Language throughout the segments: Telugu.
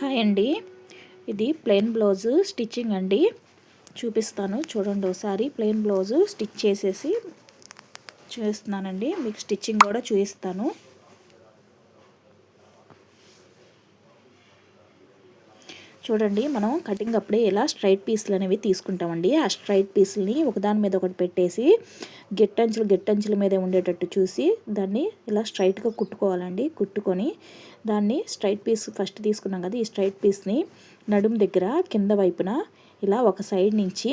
హాయ్ అండి. ఇది ప్లెయిన్ బ్లౌజ్ స్టిచ్చింగ్ అండి. చూపిస్తాను చూడండి. ఒకసారి ప్లెయిన్ బ్లౌజ్ స్టిచ్ చేసేసి చూపిస్తున్నానండి. మీకు స్టిచ్చింగ్ కూడా చూపిస్తాను. చూడండి, మనం కటింగ్ అప్పుడే ఇలా స్ట్రైట్ పీస్లు అనేవి తీసుకుంటామండి. ఆ స్ట్రైట్ పీస్ని ఒకదాని మీద ఒకటి పెట్టేసి గెట్టంచుల మీద ఉండేటట్టు చూసి దాన్ని ఇలా స్ట్రైట్గా కుట్టుకోవాలండి. కుట్టుకొని దాన్ని స్ట్రైట్ పీస్ ఫస్ట్ తీసుకున్నాం కదా, ఈ స్ట్రైట్ పీస్ని నడుము దగ్గర కింద వైపున ఇలా ఒక సైడ్ నుంచి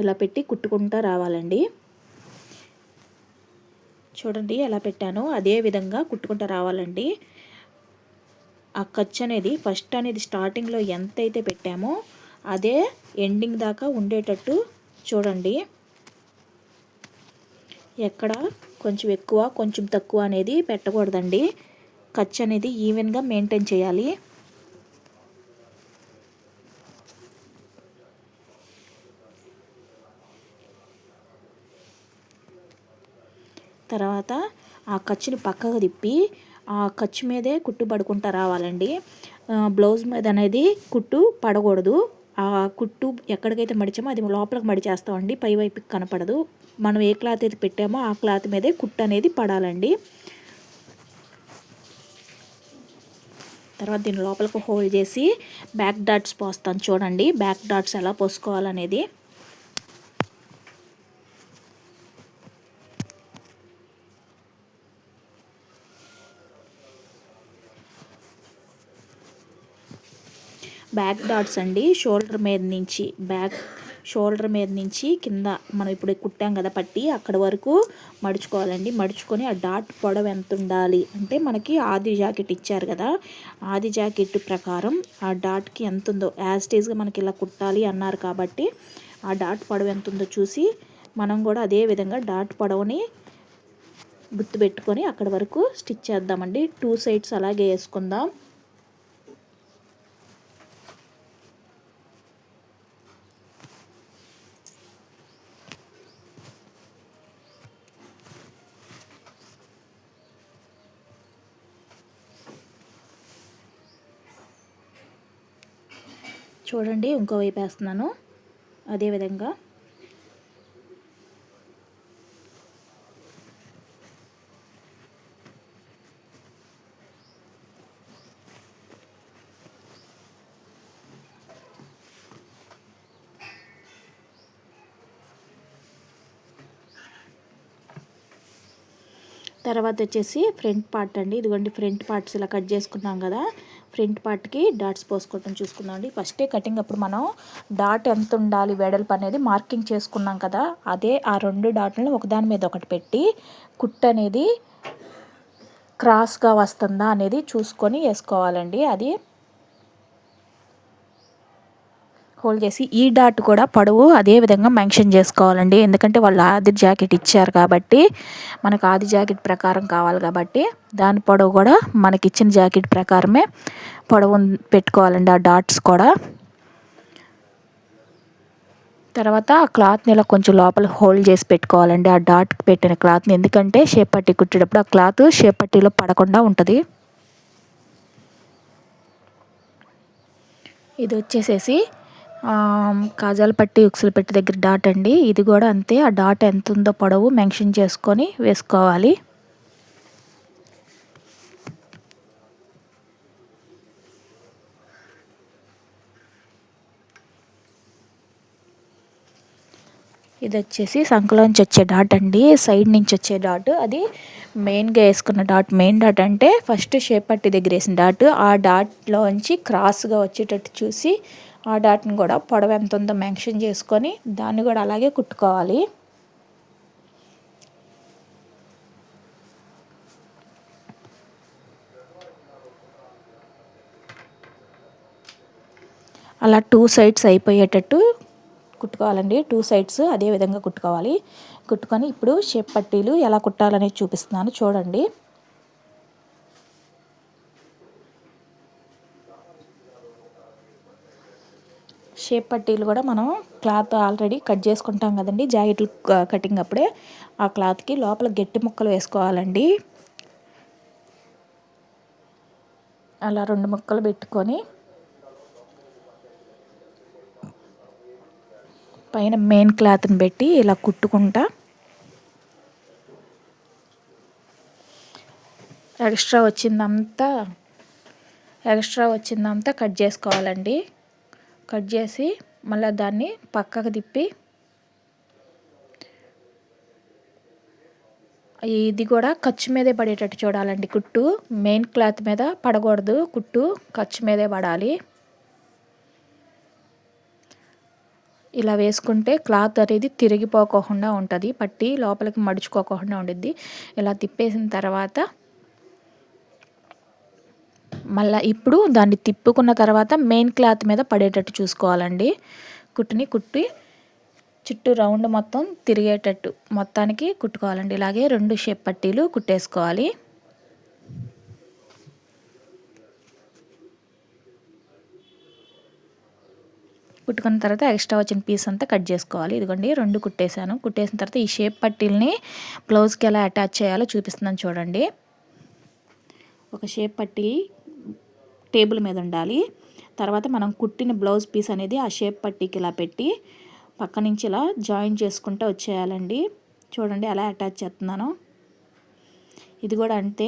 ఇలా పెట్టి కుట్టుకుంటూ రావాలండి. చూడండి ఎలా పెట్టానో అదే విధంగా కుట్టుకుంటూ రావాలండి. ఆ ఖర్చు అనేది ఫస్ట్ అనేది స్టార్టింగ్లో ఎంత అయితే పెట్టామో అదే ఎండింగ్ దాకా ఉండేటట్టు చూడండి. ఎక్కడ కొంచెం ఎక్కువ కొంచెం తక్కువ అనేది పెట్టకూడదండి. ఖర్చు అనేది ఈవెన్గా మెయింటైన్ చేయాలి. తర్వాత ఆ ఖర్చుని పక్కకు తిప్పి ఆ ఖర్చు మీదే కుట్టు పడుకుంటూ రావాలండి. బ్లౌజ్ మీద అనేది కుట్టు పడకూడదు. ఆ కుట్టు ఎక్కడికైతే మడిచామో అది లోపలికి మడిచేస్తామండి, పై వైపుకి కనపడదు. మనం ఏ క్లాత్ అయితే పెట్టామో ఆ క్లాత్ మీదే కుట్టు అనేది పడాలండి. తర్వాత దీని లోపలికి హోల్డ్ చేసి బ్యాక్ డాట్స్ పోస్తాను చూడండి. బ్యాక్ డాట్స్ ఎలా పోసుకోవాలనేది బ్యాక్ డాట్స్ అండి. షోల్డర్ మీద నుంచి కింద మనం ఇప్పుడు కుట్టాం కదా పట్టి, అక్కడ వరకు మడుచుకోవాలండి. మడుచుకొని ఆ డాట్ పొడవు ఎంత ఉండాలి అంటే, మనకి ఆది జాకెట్ ఇచ్చారు కదా, ఆది జాకెట్ ప్రకారం ఆ డాట్కి ఎంత ఉందో యాజ్ టీజ్గా మనకి ఇలా కుట్టాలి అన్నారు కాబట్టి ఆ డాట్ పొడవు ఎంత ఉందో చూసి మనం కూడా అదే విధంగా డాట్ పొడవుని గుర్తుపెట్టుకొని అక్కడ వరకు స్టిచ్ చేద్దామండి. 2 సైడ్స్ అలాగే వేసుకుందాం. చూడండి, ఇంకో వైపు వేస్తున్నాను అదేవిధంగా. తర్వాత వచ్చేసి ఫ్రంట్ పార్ట్ అండి. ఇదిగోండి, ఫ్రంట్ పార్ట్స్ ఇలా కట్ చేసుకున్నాం కదా, ఫ్రంట్ పార్ట్కి డాట్స్ పోసుకోవటం చూసుకుందాం అండి. ఫస్టే కటింగ్ అప్పుడు మనం డాట్ ఎంత ఉండాలి వెడల్పు అనేది మార్కింగ్ చేసుకున్నాం కదా, అదే ఆ 2 డాట్లను ఒకదాని మీద ఒకటి పెట్టి కుట్టు అనేది క్రాస్గా వస్తుందా అనేది చూసుకొని వేసుకోవాలండి. అది హోల్డ్ చేసి ఈ డాట్ కూడా పొడవు అదే విధంగా మెన్షన్ చేసుకోవాలండి. ఎందుకంటే వాళ్ళు ఆది జాకెట్ ఇచ్చారు కాబట్టి, మనకు ఆది జాకెట్ ప్రకారం కావాలి కాబట్టి దాని పొడవు కూడా మనకి ఇచ్చిన జాకెట్ ప్రకారమే పొడవు పెట్టుకోవాలండి. ఆ డాట్స్ కూడా తర్వాత ఆ క్లాత్ని ఇలా కొంచెం లోపల హోల్డ్ చేసి పెట్టుకోవాలండి, ఆ డాట్ పెట్టిన క్లాత్ని. ఎందుకంటే షేప్ పట్టి కుట్టేటప్పుడు ఆ క్లాత్ షేప్ పట్టీలో పడకుండా ఉంటుంది. ఇది వచ్చేసేసి కాజాల పట్టి ఉక్సుల పెట్టి దగ్గర డాట్ అండి. ఇది కూడా అంతే, ఆ డాట్ ఎంత ఉందో పొడవు మెన్షన్ చేసుకొని వేసుకోవాలి. ఇది వచ్చేసి సంకలోంచి వచ్చే డాట్ అండి, సైడ్ నుంచి వచ్చే డాట్. అది మెయిన్గా వేసుకున్న డాట్. మెయిన్ డాట్ అంటే ఫస్ట్ షేప్ పట్టి దగ్గర వేసిన డాట్. ఆ డాట్లోంచి క్రాస్గా వచ్చేటట్టు చూసి ఆ డాట్ని కూడా పొడవు ఎంత ఉందో మెన్షన్ చేసుకొని దాన్ని కూడా అలాగే కుట్టుకోవాలి. అలా 2 సైడ్స్ అయిపోయేటట్టు కుట్టుకోవాలండి. 2 సైడ్స్ అదే విధంగా కుట్టుకోవాలి. కుట్టుకొని ఇప్పుడు షేప్ పట్టీలు ఎలా కుట్టాలనేది చూపిస్తున్నాను చూడండి. షేప్ పట్టీలు కూడా మనం క్లాత్ ఆల్రెడీ కట్ చేసుకుంటాం కదండి జాకెట్లు కటింగ్ అప్పుడే, ఆ క్లాత్కి లోపల గట్టి ముక్కలు వేసుకోవాలండి. అలా 2 ముక్కలు పెట్టుకొని పైన మెయిన్ క్లాత్ని పెట్టి ఇలా కుట్టుకుంటా ఎక్స్ట్రా వచ్చిందంతా కట్ చేసుకోవాలండి. కట్ చేసి మళ్ళీ దాన్ని పక్కకు తిప్పి ఇది కూడా ఖర్చు మీదే పడేటట్టు చూడాలండి. కుట్టు మెయిన్ క్లాత్ మీద పడకూడదు, కుట్టు ఖర్చు మీదే పడాలి. ఇలా వేసుకుంటే క్లాత్ అనేది తిరిగిపోకుండా ఉంటుంది, పట్టి లోపలికి మడుచుకోకుండా ఉండిద్ది. ఇలా తిప్పేసిన తర్వాత మళ్ళీ ఇప్పుడు దాన్ని తిప్పుకున్న తర్వాత మెయిన్ క్లాత్ మీద పడేటట్టు చూసుకోవాలండి. కుట్టి చుట్టూ రౌండ్ మొత్తం తిరిగేటట్టు మొత్తానికి కుట్టుకోవాలండి. ఇలాగే 2 షేప్ పట్టీలు కుట్టేసుకోవాలి. కుట్టుకున్న తర్వాత ఎక్స్ట్రా వచ్చిన పీస్ అంతా కట్ చేసుకోవాలి. ఇదిగోండి 2 కుట్టేశాను. కుట్టేసిన తర్వాత ఈ షేప్ పట్టీలని బ్లౌజ్కి ఎలా అటాచ్ చేయాలో చూపిస్తున్నాను చూడండి. ఒక షేప్ పట్టీ టేబుల్ మీద ఉండాలి. తర్వాత మనం కుట్టిన బ్లౌజ్ పీస్ అనేది ఆ షేప్ పట్టీకి ఇలా పెట్టి పక్క నుంచి ఇలా జాయిన్ చేసుకుంటూ వచ్చేయాలండి. చూడండి ఎలా అటాచ్ చేస్తున్నాను. ఇది కూడా అంతే.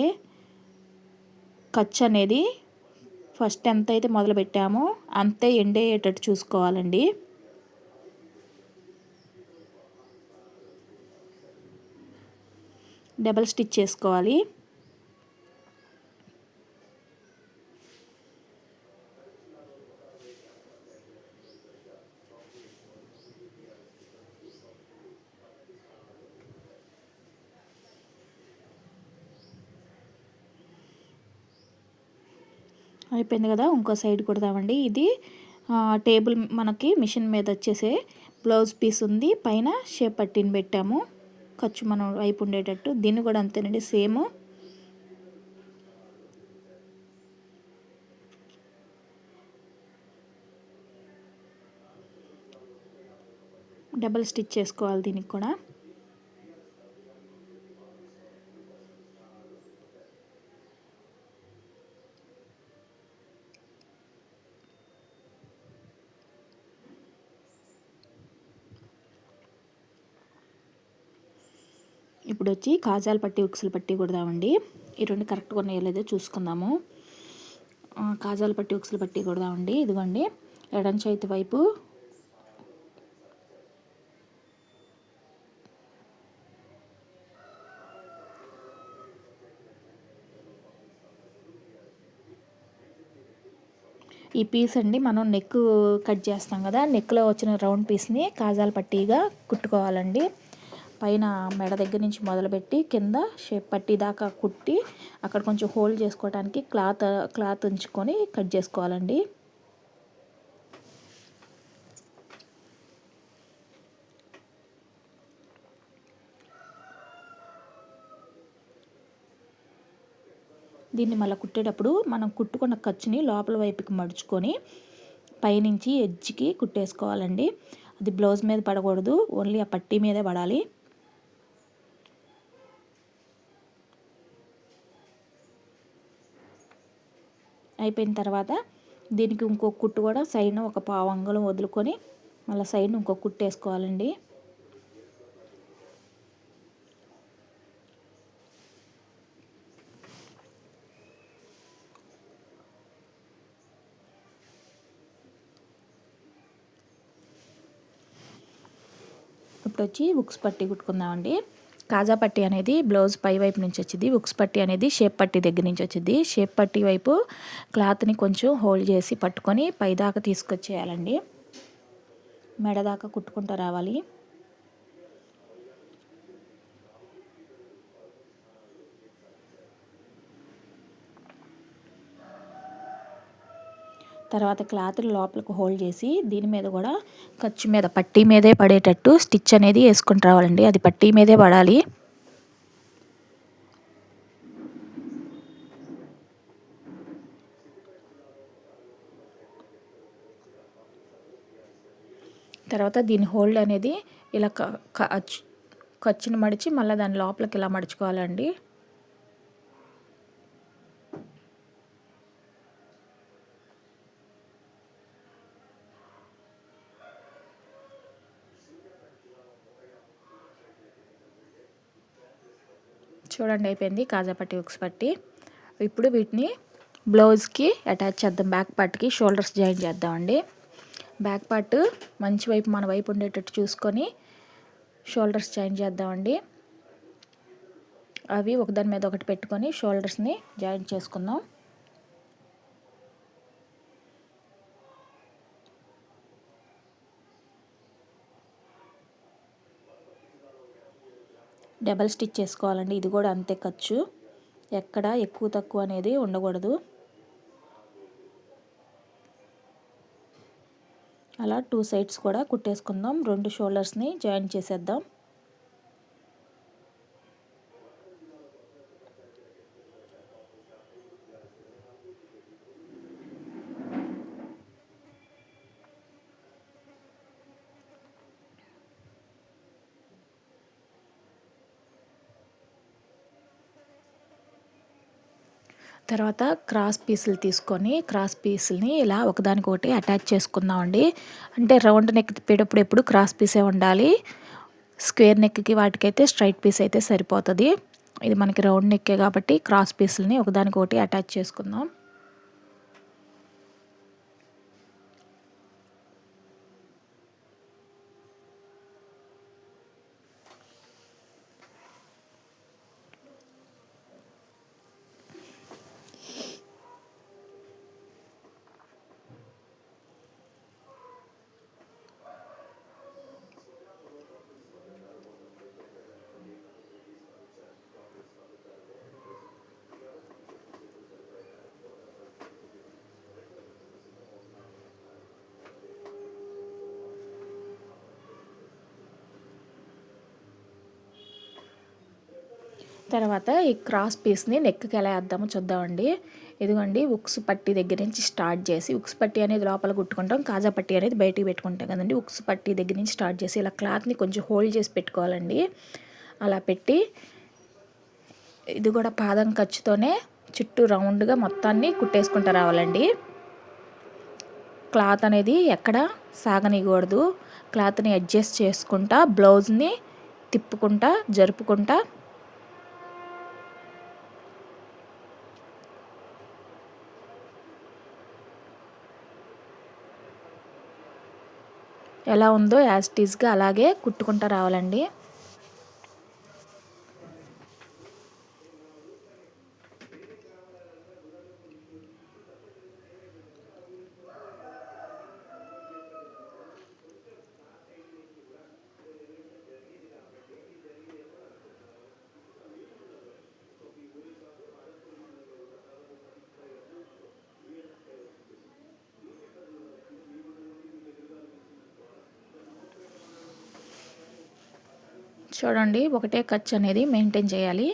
ఖర్చు అనేది ఫస్ట్ ఎంత అయితే మొదలు పెట్టామో అంతే ఎండ్ అయ్యేటట్టు చూసుకోవాలండి. డబల్ స్టిచ్ చేసుకోవాలి. అయిపోయింది కదా, ఇంకో సైడ్ కుడదామండి. ఇది టేబుల్ మనకి మిషన్ మీద వచ్చేసే బ్లౌజ్ పీస్ ఉంది. పైన షేప్ పట్టీని పెట్టాము ఖర్చు మనం వైపు ఉండేటట్టు. దీన్ని కూడా అంతేనండి, సేమ్. డబల్ స్టిచ్ చేసుకోవాలి దీనికి కూడా. ఇప్పుడు వచ్చి కాజాల పట్టి ఉక్సుల పట్టి కుడదామండి. ఈ 2 కరెక్ట్గా ఉన్నాయో లేదో చూసుకుందాము. కాజాల పట్టి ఉక్సుల పట్టి కుడదామండి. ఇదిగోండి ఎడం చేతి వైపు ఈ పీస్ అండి మనం నెక్ కట్ చేస్తాం కదా, నెక్లో వచ్చిన రౌండ్ పీస్ని కాజాల పట్టీగా కుట్టుకోవాలండి. పైన మెడ దగ్గర నుంచి మొదలుపెట్టి కింద షేప్ పట్టీ దాకా కుట్టి అక్కడ కొంచెం హోల్డ్ చేసుకోవడానికి క్లాత్ ఉంచుకొని కట్ చేసుకోవాలండి. దీన్ని మళ్ళీ కుట్టేటప్పుడు మనం కుట్టుకున్న ఖర్చుని లోపల వైపుకి మడుచుకొని పైనుంచి ఎడ్జ్కి కుట్టేసుకోవాలండి. అది బ్లౌజ్ మీద పడకూడదు, ఓన్లీ ఆ పట్టీ మీదే పడాలి. అయిపోయిన తర్వాత దీనికి ఇంకో కుట్టు కూడా సైడ్న ఒక పావు అంగుళం వదులుకొని మళ్ళీ సైడ్న ఇంకో కుట్టు వేసుకోవాలండి. ఇప్పుడు వచ్చి ఉక్స్ పట్టీ కుట్టుకుందామండి. కాజా పట్టీ అనేది బ్లౌజ్ పై వైపు నుంచి వచ్చింది, ఉక్స్ పట్టీ అనేది షేప్ పట్టీ దగ్గర నుంచి వచ్చింది. షేప్ పట్టీ వైపు క్లాత్ని కొంచెం హోల్డ్ చేసి పట్టుకొని పైదాకా తీసుకొచ్చేయాలండి. మెడ దాకా కుట్టుకుంటూ రావాలి. తర్వాత క్లాత్ని లోపలికి హోల్డ్ చేసి దీని మీద కూడా ఖర్చు మీద పట్టీ మీదే పడేటట్టు స్టిచ్ అనేది వేసుకుంటూ రావాలండి. అది పట్టీ మీదే పడాలి. తర్వాత దీని హోల్డ్ అనేది ఇలా ఖర్చుని మడిచి మళ్ళీ దాని లోపలికి ఇలా మడుచుకోవాలండి. చూడండి అయిపోయింది కాజా పట్టి ఉక్స్ పట్టి. ఇప్పుడు వీటిని బ్లౌజ్కి అటాచ్ చేద్దాం. బ్యాక్ పార్ట్కి షోల్డర్స్ జాయిన్ చేద్దామండి. బ్యాక్ పార్ట్ మంచి వైపు మన వైపు ఉండేటట్టు చూసుకొని షోల్డర్స్ జాయిన్ చేద్దామండి. అవి ఒకదాని మీద ఒకటి పెట్టుకొని షోల్డర్స్ని జాయిన్ చేసుకుందాం. డబల్ స్టిచ్ చేసుకోవాలండి. ఇది కూడా అంతే ఖర్చు, ఎక్కడ ఎక్కువ తక్కువ అనేది ఉండకూడదు. అలా 2 సైడ్స్ కూడా కుట్టేసుకుందాం. 2 షోల్డర్స్ని జాయిన్ చేసేద్దాం. తర్వాత క్రాస్ పీసులు తీసుకొని క్రాస్ పీసుల్ని ఇలా ఒకదానికొకటి అటాచ్ చేసుకుందామండి. అంటే రౌండ్ నెక్ తిప్పేటప్పుడు ఎప్పుడు క్రాస్ పీసే ఉండాలి. స్క్వేర్ నెక్కి వాటికైతే స్ట్రైట్ పీస్ అయితే సరిపోతుంది. ఇది మనకి రౌండ్ నెక్కే కాబట్టి క్రాస్ పీసుల్ని ఒకదానికొకటి అటాచ్ చేసుకుందాం. తర్వాత ఈ క్రాస్ పీస్ని నెక్కి ఎలా వేద్దామో చూద్దామండి. ఇదిగోండి ఉక్స్ పట్టి దగ్గర నుంచి స్టార్ట్ చేసి, ఉక్స్ పట్టి అనేది లోపల కుట్టుకుంటాం, కాజా పట్టి అనేది బయటికి పెట్టుకుంటాం కదండి. ఉక్స్ పట్టి దగ్గర నుంచి స్టార్ట్ చేసి ఇలా క్లాత్ని కొంచెం హోల్డ్ చేసి పెట్టుకోవాలండి. అలా పెట్టి ఇది కూడా పాదం ఖర్చుతోనే చుట్టూ రౌండ్గా మొత్తాన్ని కుట్టేసుకుంటూ రావాలండి. క్లాత్ అనేది ఎక్కడ సాగనీయకూడదు. క్లాత్ని అడ్జస్ట్ చేసుకుంటా బ్లౌజ్ని తిప్పుకుంటా జరుపుకుంటా ఎలా ఉందో యాజ్ ఇట్ ఈస్గా అలాగే కుట్టుకుంటూ రావాలండి. చూడండి ఒకటే ఖర్చు అనేది మెయింటైన్ చేయాలి.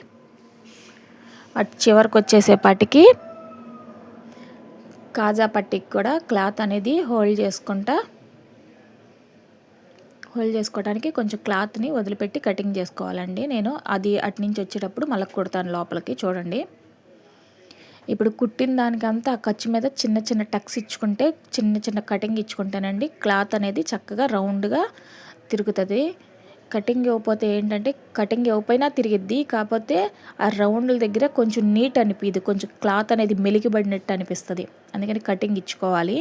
అటు చివరికి వచ్చేసేపాటికి కాజా పట్టికి కూడా క్లాత్ అనేది హోల్డ్ చేసుకోవడానికి కొంచెం క్లాత్ని వదిలిపెట్టి కటింగ్ చేసుకోవాలండి. నేను అది అటు నుంచి వచ్చేటప్పుడు మళ్ళీ కుడతాను లోపలికి. చూడండి ఇప్పుడు కుట్టిన దానికంతా ఆ ఖర్చు మీద చిన్న చిన్న టక్స్ ఇచ్చుకుంటే, చిన్న చిన్న కటింగ్ ఇచ్చుకుంటానండి, క్లాత్ అనేది చక్కగా రౌండ్గా తిరుగుతుంది. కటింగ్ ఇవ్వకపోతే ఏంటంటే కటింగ్ ఇవ్వకపోయినా తిరిగిద్ది, కాకపోతే ఆ రౌండ్ల దగ్గర కొంచెం నీట్ అనిపిది, కొంచెం క్లాత్ అనేది మెలిగిబడినట్టు అనిపిస్తుంది. అందుకని కటింగ్ ఇచ్చుకోవాలి.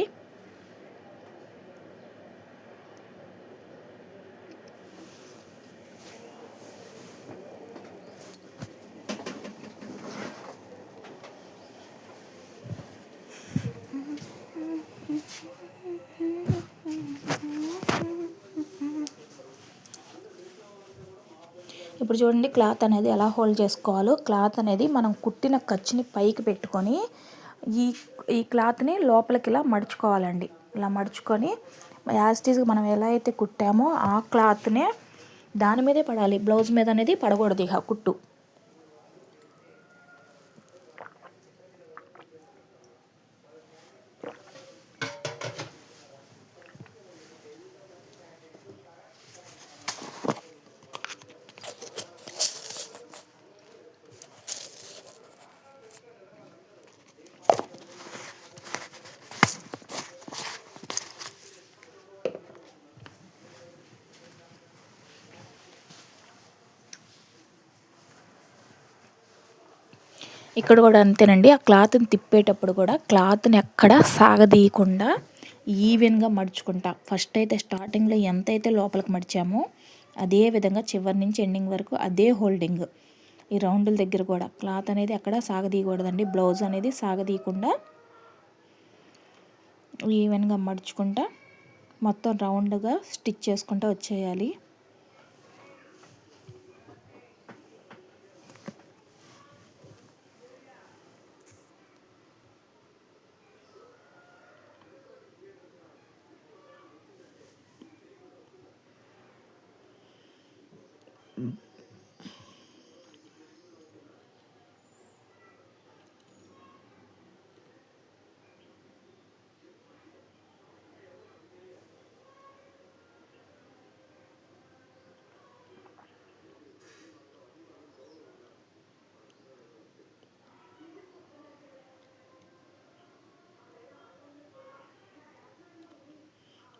ఇప్పుడు చూడండి క్లాత్ అనేది ఎలా హోల్డ్ చేసుకోవాలో. క్లాత్ అనేది మనం కుట్టిన ఖర్చుని పైకి పెట్టుకొని ఈ క్లాత్ని లోపలికి ఇలా మడుచుకోవాలండి. ఇలా మడుచుకొని యాజ్ ఇట్ ఈస్గా మనం ఎలా అయితే కుట్టామో ఆ క్లాత్నే దాని మీదే పడాలి, బ్లౌజ్ మీద అనేది పడకూడదు ఇక కుట్టు. ఇక్కడ కూడా అంతేనండి. ఆ క్లాత్ని తిప్పేటప్పుడు కూడా క్లాత్ని ఎక్కడ సాగదీయకుండా ఈవెన్గా మడుచుకుంటా. ఫస్ట్ అయితే స్టార్టింగ్లో ఎంతైతే లోపలికి మడిచామో అదే విధంగా చివరి నుంచి ఎండింగ్ వరకు అదే హోల్డింగ్. ఈ రౌండుల దగ్గర కూడా క్లాత్ అనేది ఎక్కడ సాగదీయకూడదండి. బ్లౌజ్ అనేది సాగదీయకుండా ఈవెన్గా మడుచుకుంటా మొత్తం రౌండ్గా స్టిచ్ చేసుకుంటూ వచ్చేయాలి.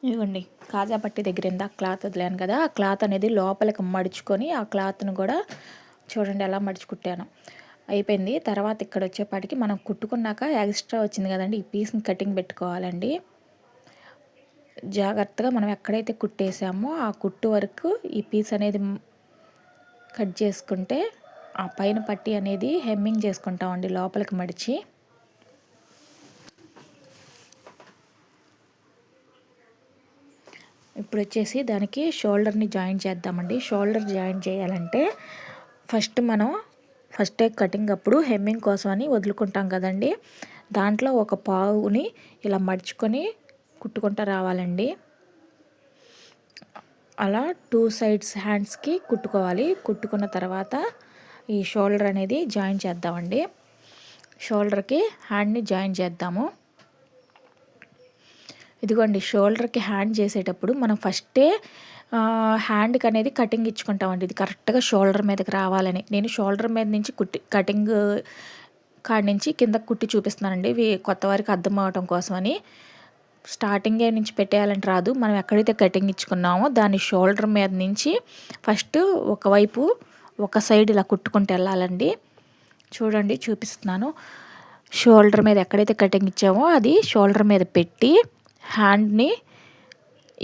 ఇదిగోండి కాజా పట్టి దగ్గర ఇందా క్లాత్ వదిలాను కదా, ఆ క్లాత్ అనేది లోపలికి మడుచుకొని ఆ క్లాత్ను కూడా చూడండి ఎలా మడుచుకుట్టాను. అయిపోయింది. తర్వాత ఇక్కడ వచ్చేపాటికి మనం కుట్టుకున్నాక ఎక్స్ట్రా వచ్చింది కదండి, ఈ పీస్ని కటింగ్ పెట్టుకోవాలండి. జాగ్రత్తగా మనం ఎక్కడైతే కుట్టేసామో ఆ కుట్టు వరకు ఈ పీస్ అనేది కట్ చేసుకుంటే ఆ పైన పట్టి అనేది హెమ్మింగ్ చేసుకుంటామండి లోపలికి మడిచి. ఇప్పుడు వచ్చేసి దానికి షోల్డర్ని జాయిన్ చేద్దామండి. షోల్డర్ జాయిన్ చేయాలంటే ఫస్ట్ కటింగ్ అప్పుడు హెమ్మింగ్ కోసం అని వదులుకుంటాం కదండి, దాంట్లో ఒక పావుని ఇలా మడుచుకొని కుట్టుకుంటూ రావాలండి. అలా 2 సైడ్స్ హ్యాండ్స్కి కుట్టుకోవాలి. కుట్టుకున్న తర్వాత ఈ షోల్డర్ అనేది జాయిన్ చేద్దామండి. షోల్డర్కి హ్యాండ్ని జాయిన్ చేద్దాము. ఇదిగోండి షోల్డర్కి హ్యాండ్ చేసేటప్పుడు మనం ఫస్టే హ్యాండ్కి అనేది కటింగ్ ఇచ్చుకుంటామండి. ఇది కరెక్ట్గా షోల్డర్ మీదకి రావాలని. నేను షోల్డర్ మీద నుంచి కటింగ్ కాడి నుంచి కింద కుట్టి చూపిస్తున్నానండి, ఇవి కొత్త వారికి అర్థం అవటం కోసమని. స్టార్టింగే నుంచి పెట్టేయాలంటే రాదు. మనం ఎక్కడైతే కటింగ్ ఇచ్చుకున్నామో దాని షోల్డర్ మీద నుంచి ఫస్ట్ ఒకవైపు ఒక సైడ్ ఇలా కుట్టుకుంటూ వెళ్ళాలండి. చూడండి చూపిస్తున్నాను. షోల్డర్ మీద ఎక్కడైతే కటింగ్ ఇచ్చామో అది షోల్డర్ మీద పెట్టి హ్యాండ్ని,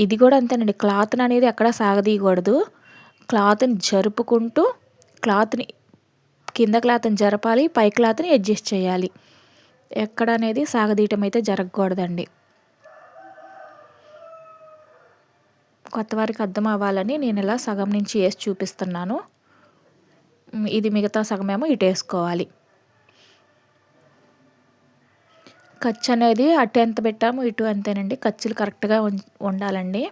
ఇది కూడా అంతేనండి, క్లాత్ని అనేది ఎక్కడ సాగదీయకూడదు. క్లాత్ని జరుపుకుంటూ కింద క్లాత్ని జరపాలి, పై క్లాత్ని అడ్జస్ట్ చేయాలి. ఎక్కడ అనేది సాగదీయటం అయితే జరగకూడదండి. కొత్త వారికి అర్థం అవ్వాలని నేను ఇలా సగం నుంచి వేసి చూపిస్తున్నాను. ఇది మిగతా సగమేమో ఇటు వేసుకోవాలి. ఖర్చు అనేది అటు ఎంత పెట్టామో ఇటు అంతేనండి. ఖర్చులు కరెక్ట్గా ఉండాలండి.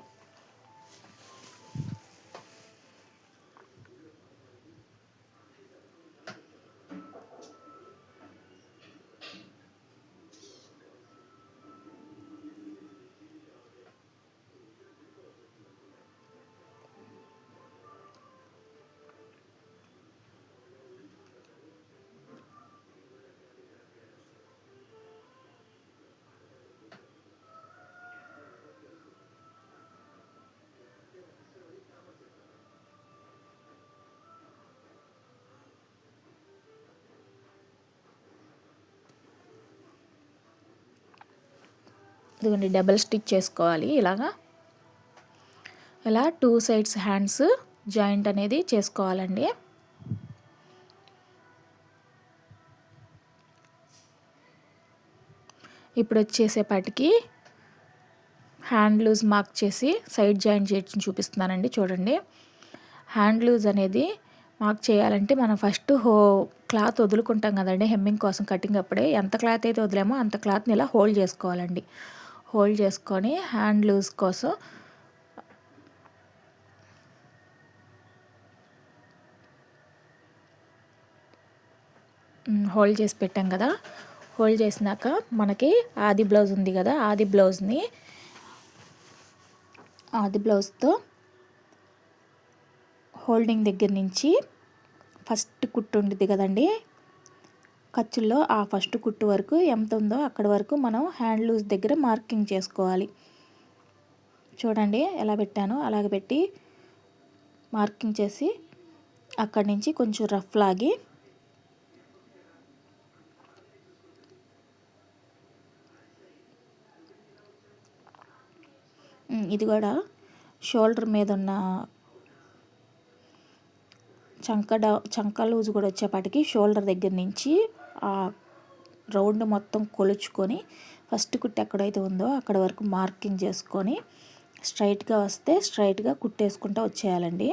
ఇదిగోండి డబల్ స్టిచ్ చేసుకోవాలి. ఇలా 2 సైడ్స్ హ్యాండ్స్ జాయింట్ అనేది చేసుకోవాలండి. ఇప్పుడు వచ్చేసేపాటికి హ్యాండ్ లూజ్ మార్క్ చేసి సైడ్ జాయింట్ చేసి చూపిస్తున్నానండి. చూడండి, హ్యాండ్ లూజ్ అనేది మార్క్ చేయాలంటే మనం ఫస్ట్ క్లాత్ వదులుకుంటాం కదండి హెమ్మింగ్ కోసం కటింగ్ అప్పుడే. ఎంత క్లాత్ అయితే వదిలేమో అంత క్లాత్ని ఇలా హోల్డ్ చేసుకోవాలండి. హోల్డ్ చేసుకొని హ్యాండ్ లూజ్ కోసం హోల్డ్ చేసి పెట్టాం కదా, హోల్డ్ చేసినాక మనకి ఆది బ్లౌజ్ ఉంది కదా, ఆది బ్లౌజ్తో హోల్డింగ్ దగ్గర నుంచి ఫస్ట్ కుట్టు ఉంటుంది కదండి ఖర్చుల్లో, ఆ ఫస్ట్ కుట్టు వరకు ఎంత ఉందో అక్కడ వరకు మనం హ్యాండ్ లూజ్ దగ్గర మార్కింగ్ చేసుకోవాలి. చూడండి ఎలా పెట్టానో అలాగ పెట్టి మార్కింగ్ చేసి అక్కడి నుంచి కొంచెం రఫ్ లాగి ఇది కూడా షోల్డర్ మీద ఉన్న చంక లూజ్ కూడా వచ్చేపాటికి షోల్డర్ దగ్గర నుంచి ఆ రౌండ్ మొత్తం కొలుచుకొని ఫస్ట్ కుట్టు ఎక్కడైతే ఉందో అక్కడ వరకు మార్కింగ్ చేసుకొని స్ట్రైట్గా వస్తే స్ట్రైట్గా కుట్టేసుకుంటూ వచ్చేయాలండి.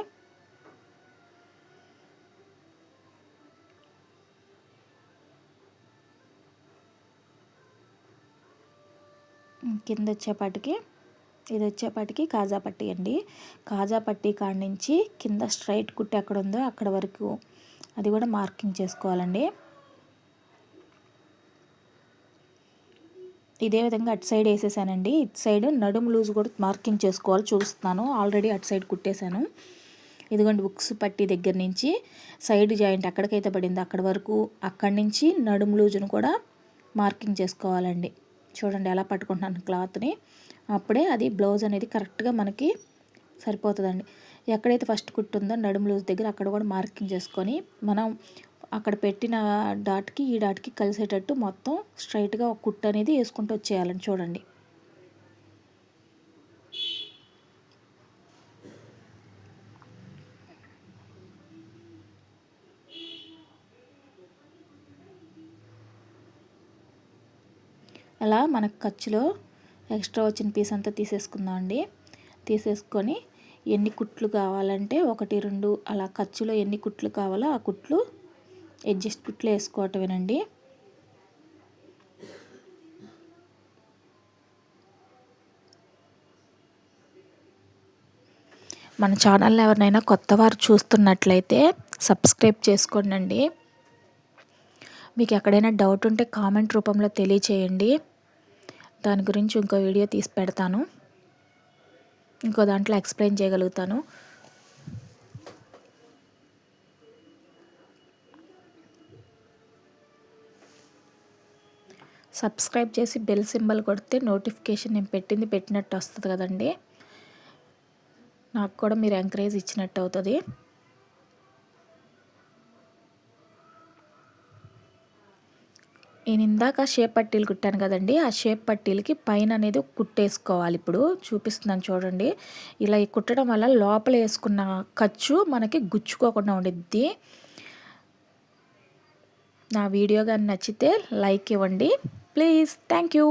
కింద వచ్చేపాటికి ఇది వచ్చేపాటికి కాజా పట్టీ అండి. కాజా పట్టీ కాడ నుంచి కింద స్ట్రైట్ కుట్టు ఎక్కడ ఉందో అక్కడ వరకు అది కూడా మార్కింగ్ చేసుకోవాలండి. ఇదే విధంగా అటు సైడ్ వేసేసానండి. ఇటు సైడ్ నడుము లూజ్ కూడా మార్కింగ్ చేసుకోవాలి, చూస్తున్నాను. ఆల్రెడీ అటు సైడ్ కుట్టేశాను. ఇదిగోండి బుక్స్ పట్టీ దగ్గర నుంచి సైడ్ జాయింట్ ఎక్కడికైతే పడిందో అక్కడ వరకు, అక్కడి నుంచి నడుము లూజును కూడా మార్కింగ్ చేసుకోవాలండి. చూడండి ఎలా పట్టుకుంటున్నాను క్లాత్ని, అప్పుడే అది బ్లౌజ్ అనేది కరెక్ట్గా మనకి సరిపోతుందండి. ఎక్కడైతే ఫస్ట్ కుట్టుందో నడుము లూజ్ దగ్గర అక్కడ కూడా మార్కింగ్ చేసుకొని మనం అక్కడ పెట్టిన డాట్కి ఈ డాట్కి కలిసేటట్టు మొత్తం స్ట్రైట్గా ఒక కుట్టు అనేది వేసుకుంటూ వచ్చేయాలండి. చూడండి అలా మనకు ఖర్చులో ఎక్స్ట్రా వచ్చిన పీస్ అంతా తీసేసుకుందాం అండి. తీసేసుకొని ఎన్ని కుట్లు కావాలంటే 1, 2 అలా ఖర్చులో ఎన్ని కుట్లు కావాలో ఆ కుట్లు అడ్జస్ట్ కుట్లు వేసుకోవటమేనండి. మన ఛానల్ని ఎవరినైనా కొత్త వారు చూస్తున్నట్లయితే సబ్స్క్రైబ్ చేసుకోండి. మీకు ఎక్కడైనా డౌట్ ఉంటే కామెంట్ రూపంలో తెలియచేయండి. దాని గురించి ఇంకో వీడియో తీసి పెడతాను, ఇంకో దాంట్లో ఎక్స్ప్లెయిన్ చేయగలుగుతాను. సబ్స్క్రైబ్ చేసి బెల్ సింబల్ కొడితే నోటిఫికేషన్ నేను పెట్టినట్టు వస్తుంది కదండి. నాకు కూడా మీరు ఎంకరేజ్ ఇచ్చినట్టు అవుతుంది. నేను ఇందాక షేప్ పట్టీలు కుట్టాను కదండి, ఆ షేప్ పట్టీలకి పైన అనేది కుట్టేసుకోవాలి. ఇప్పుడు చూపిస్తున్నాను చూడండి. ఇలా కుట్టడం వల్ల లోపల వేసుకున్న ఖర్చు మనకి గుచ్చుకోకుండా ఉండిద్ది. నా వీడియో కానీ నచ్చితే లైక్ ఇవ్వండి ప్లీజ్. Thank you.